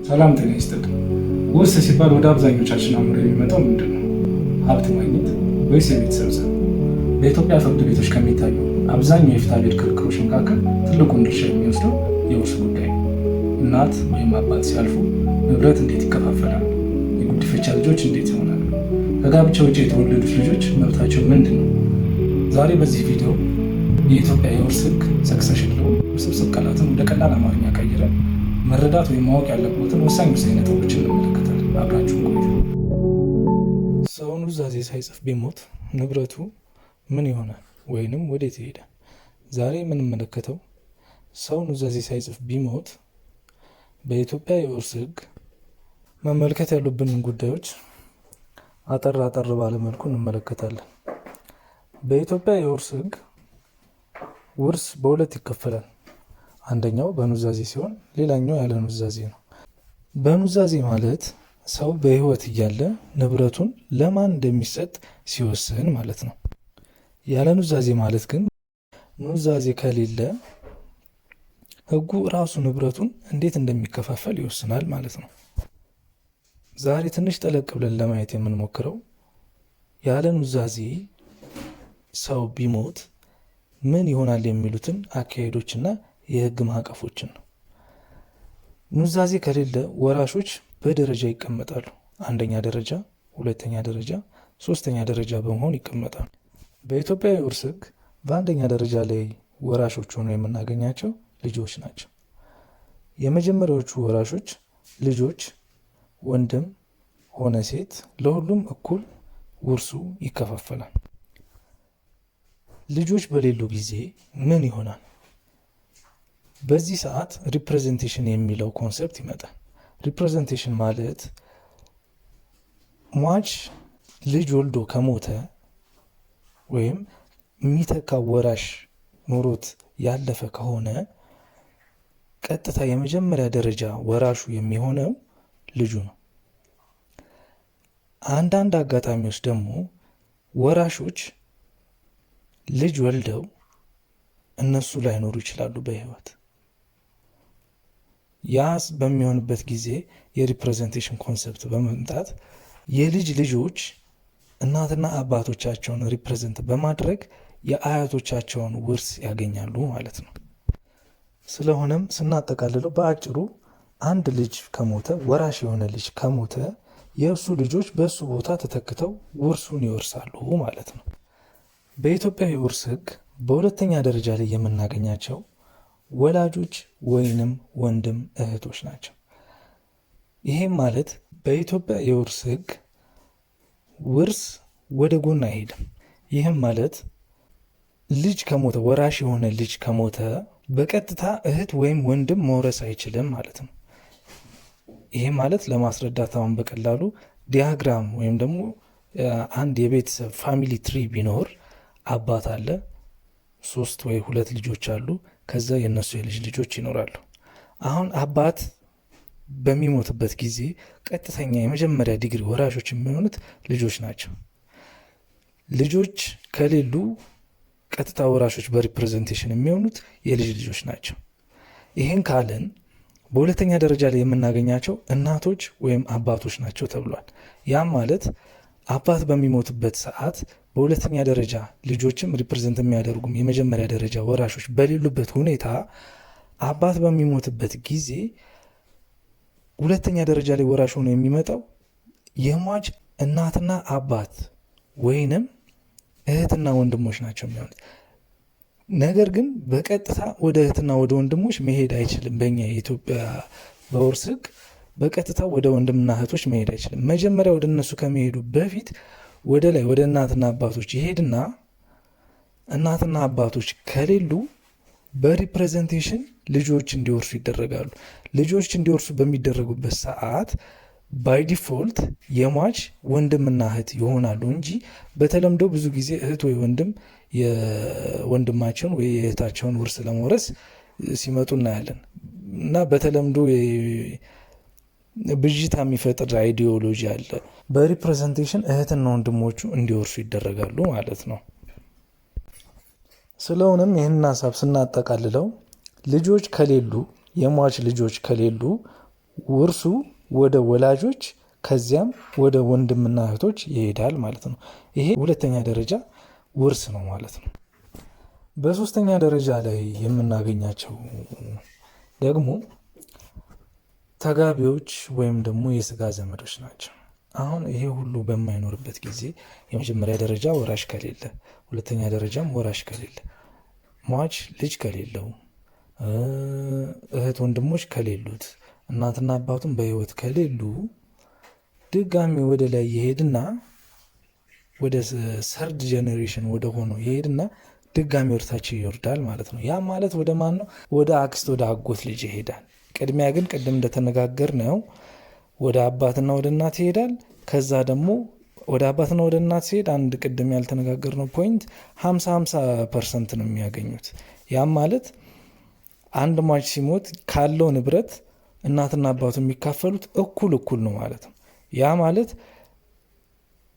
ሰላም ጤና ይስጥልኝ። ውርስ ሲባል ወደ አብዛኞቻችን አእምሮ የሚመጣው ምንድን ነው? ሀብት ማግኘት ወይስ የቤተሰብ ዘር? በኢትዮጵያ ፍርድ ቤቶች ከሚታዩ አብዛኛው የፍትሐ ብሔር ክርክሮች መካከል ትልቁን ድርሻ የሚወስደው የውርስ ጉዳይ ነው። እናት ወይም አባት ሲያልፉ ንብረት እንዴት ይከፋፈላል? የጉዲፈቻ ልጆች እንዴት ይሆናሉ? ከጋብቻ ውጭ የተወለዱት ልጆች መብታቸው ምንድን ነው? ዛሬ በዚህ ቪዲዮ የኢትዮጵያ የውርስ ሕግ ሰክሰሽን ሎው ውስብስብ ቃላትን ወደ ቀላል አማርኛ ቀይረን መረዳት ወይም ማወቅ ያለበትን ወሳኝ ነጥቦችን እንመለከታለን። አብራችሁን ቆዩ። ሰው ኑዛዜ ሳይጽፍ ቢሞት ንብረቱ ምን ይሆናል ወይንም ወዴት ይሄዳል? ዛሬ የምንመለከተው ሰው ኑዛዜ ሳይጽፍ ቢሞት በኢትዮጵያ የውርስ ሕግ መመልከት ያሉብንን ጉዳዮች አጠር ባለመልኩ እንመለከታለን። በኢትዮጵያ የውርስ ሕግ ውርስ በሁለት ይከፈላል። አንደኛው በኑዛዜ ሲሆን ሌላኛው ያለ ኑዛዜ ነው። በኑዛዜ ማለት ሰው በሕይወት እያለ ንብረቱን ለማን እንደሚሰጥ ሲወስን ማለት ነው። ያለ ኑዛዜ ማለት ግን ኑዛዜ ከሌለ ሕጉ ራሱ ንብረቱን እንዴት እንደሚከፋፈል ይወስናል ማለት ነው። ዛሬ ትንሽ ጠለቅ ብለን ለማየት የምንሞክረው ያለ ኑዛዜ ሰው ቢሞት ምን ይሆናል የሚሉትን አካሄዶችና የሕግ ማዕቀፎችን ነው። ኑዛዜ ከሌለ ወራሾች በደረጃ ይቀመጣሉ። አንደኛ ደረጃ፣ ሁለተኛ ደረጃ፣ ሶስተኛ ደረጃ በመሆን ይቀመጣሉ። በኢትዮጵያ የውርስ ሕግ በአንደኛ ደረጃ ላይ ወራሾች ሆነው የምናገኛቸው ልጆች ናቸው። የመጀመሪያዎቹ ወራሾች ልጆች፣ ወንድም ሆነ ሴት፣ ለሁሉም እኩል ውርሱ ይከፋፈላል። ልጆች በሌሉ ጊዜ ምን ይሆናል? በዚህ ሰዓት ሪፕሬዘንቴሽን የሚለው ኮንሰፕት ይመጣል። ሪፕሬዘንቴሽን ማለት ሟች ልጅ ወልዶ ከሞተ ወይም የሚተካ ወራሽ ኖሮት ያለፈ ከሆነ ቀጥታ የመጀመሪያ ደረጃ ወራሹ የሚሆነው ልጁ ነው። አንዳንድ አጋጣሚዎች ደግሞ ወራሾች ልጅ ወልደው እነሱ ላይኖሩ ይችላሉ በሕይወት። ያስ በሚሆንበት ጊዜ የሪፕሬዘንቴሽን ኮንሰፕት በመምጣት የልጅ ልጆች እናትና አባቶቻቸውን ሪፕሬዘንት በማድረግ የአያቶቻቸውን ውርስ ያገኛሉ ማለት ነው። ስለሆነም ስናጠቃልለው በአጭሩ አንድ ልጅ ከሞተ፣ ወራሽ የሆነ ልጅ ከሞተ የእሱ ልጆች በእሱ ቦታ ተተክተው ውርሱን ይወርሳሉ ማለት ነው። በኢትዮጵያ የውርስ ሕግ በሁለተኛ ደረጃ ላይ የምናገኛቸው ወላጆች ወይንም ወንድም እህቶች ናቸው። ይሄም ማለት በኢትዮጵያ የውርስ ሕግ ውርስ ወደ ጎን አይሄድም። ይህም ማለት ልጅ ከሞተ፣ ወራሽ የሆነ ልጅ ከሞተ በቀጥታ እህት ወይም ወንድም መውረስ አይችልም ማለት ነው። ይሄ ማለት ለማስረዳት አሁን በቀላሉ ዲያግራም ወይም ደግሞ አንድ የቤተሰብ ፋሚሊ ትሪ ቢኖር አባት አለ፣ 3 ወይ 2 ልጆች አሉ፣ ከዛ የነሱ የልጅ ልጆች ይኖራሉ። አሁን አባት በሚሞትበት ጊዜ ቀጥተኛ የመጀመሪያ ዲግሪ ወራሾች የሚሆኑት ልጆች ናቸው። ልጆች ከሌሉ ቀጥታ ወራሾች በሪፕሬዘንቴሽን የሚሆኑት የልጅ ልጆች ናቸው። ይህን ካልን በሁለተኛ ደረጃ ላይ የምናገኛቸው እናቶች ወይም አባቶች ናቸው ተብሏል። ያም ማለት አባት በሚሞትበት ሰዓት በሁለተኛ ደረጃ ልጆችም ሪፕሬዘንት የሚያደርጉም የመጀመሪያ ደረጃ ወራሾች በሌሉበት ሁኔታ አባት በሚሞትበት ጊዜ ሁለተኛ ደረጃ ላይ ወራሽ ሆኖ የሚመጣው የሟች እናትና አባት ወይንም እህትና ወንድሞች ናቸው የሚሆኑት። ነገር ግን በቀጥታ ወደ እህትና ወደ ወንድሞች መሄድ አይችልም። በእኛ የኢትዮጵያ በውርስ ሕግ በቀጥታ ወደ ወንድምና እህቶች መሄድ አይችልም። መጀመሪያ ወደ እነሱ ከመሄዱ በፊት ወደ ላይ ወደ እናትና አባቶች ይሄድና እናትና አባቶች ከሌሉ በሪፕሬዘንቴሽን ልጆች እንዲወርሱ ይደረጋሉ። ልጆች እንዲወርሱ በሚደረጉበት ሰዓት ባይ ዲፎልት የሟች ወንድምና እህት ይሆናሉ እንጂ በተለምዶ ብዙ ጊዜ እህት ወይ ወንድም የወንድማቸውን ወይ የእህታቸውን ውርስ ለመውረስ ሲመጡ እናያለን እና በተለምዶ ብዥታ የሚፈጥር አይዲዮሎጂ አለ። በሪፕሬዘንቴሽን እህትና ወንድሞቹ እንዲወርሱ ይደረጋሉ ማለት ነው። ስለሆነም ይህን ሀሳብ ስናጠቃልለው ልጆች ከሌሉ የሟች ልጆች ከሌሉ ውርሱ ወደ ወላጆች ከዚያም ወደ ወንድምና እህቶች ይሄዳል ማለት ነው። ይሄ ሁለተኛ ደረጃ ውርስ ነው ማለት ነው። በሶስተኛ ደረጃ ላይ የምናገኛቸው ደግሞ ተጋቢዎች ወይም ደግሞ የስጋ ዘመዶች ናቸው። አሁን ይሄ ሁሉ በማይኖርበት ጊዜ የመጀመሪያ ደረጃ ወራሽ ከሌለ፣ ሁለተኛ ደረጃም ወራሽ ከሌለ፣ ሟች ልጅ ከሌለው፣ እህት ወንድሞች ከሌሉት፣ እናትና አባቱም በህይወት ከሌሉ ድጋሚ ወደ ላይ ይሄድና ወደ ሰርድ ጀኔሬሽን ወደ ሆነው ይሄድና ድጋሚ ወደታች ይወርዳል ማለት ነው። ያ ማለት ወደ ማን ነው? ወደ አክስት ወደ አጎት ልጅ ይሄዳል። ቅድሚያ ግን ቅድም እንደተነጋገር ነው ወደ አባትና ወደ እናት ይሄዳል። ከዛ ደግሞ ወደ አባትና ወደ እናት ሲሄድ አንድ ቅድም ያልተነጋገርነው ፖይንት 50-50% ነው የሚያገኙት። ያም ማለት አንድ ሟች ሲሞት ካለው ንብረት እናትና አባቱ የሚካፈሉት እኩል ነው ማለት ነው። ያ ማለት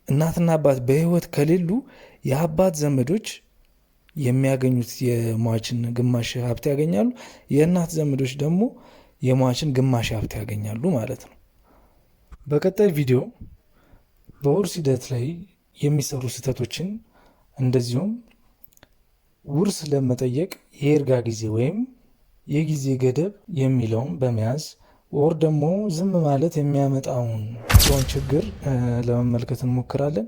እናትና አባት በህይወት ከሌሉ የአባት ዘመዶች የሚያገኙት የሟችን ግማሽ ሀብት ያገኛሉ። የእናት ዘመዶች ደግሞ የሟችን ግማሽ ሀብት ያገኛሉ ማለት ነው። በቀጣይ ቪዲዮ በውርስ ሂደት ላይ የሚሰሩ ስህተቶችን እንደዚሁም ውርስ ለመጠየቅ የይርጋ ጊዜ ወይም የጊዜ ገደብ የሚለውን በመያዝ ወር ደግሞ ዝም ማለት የሚያመጣውን ችግር ለመመልከት እንሞክራለን።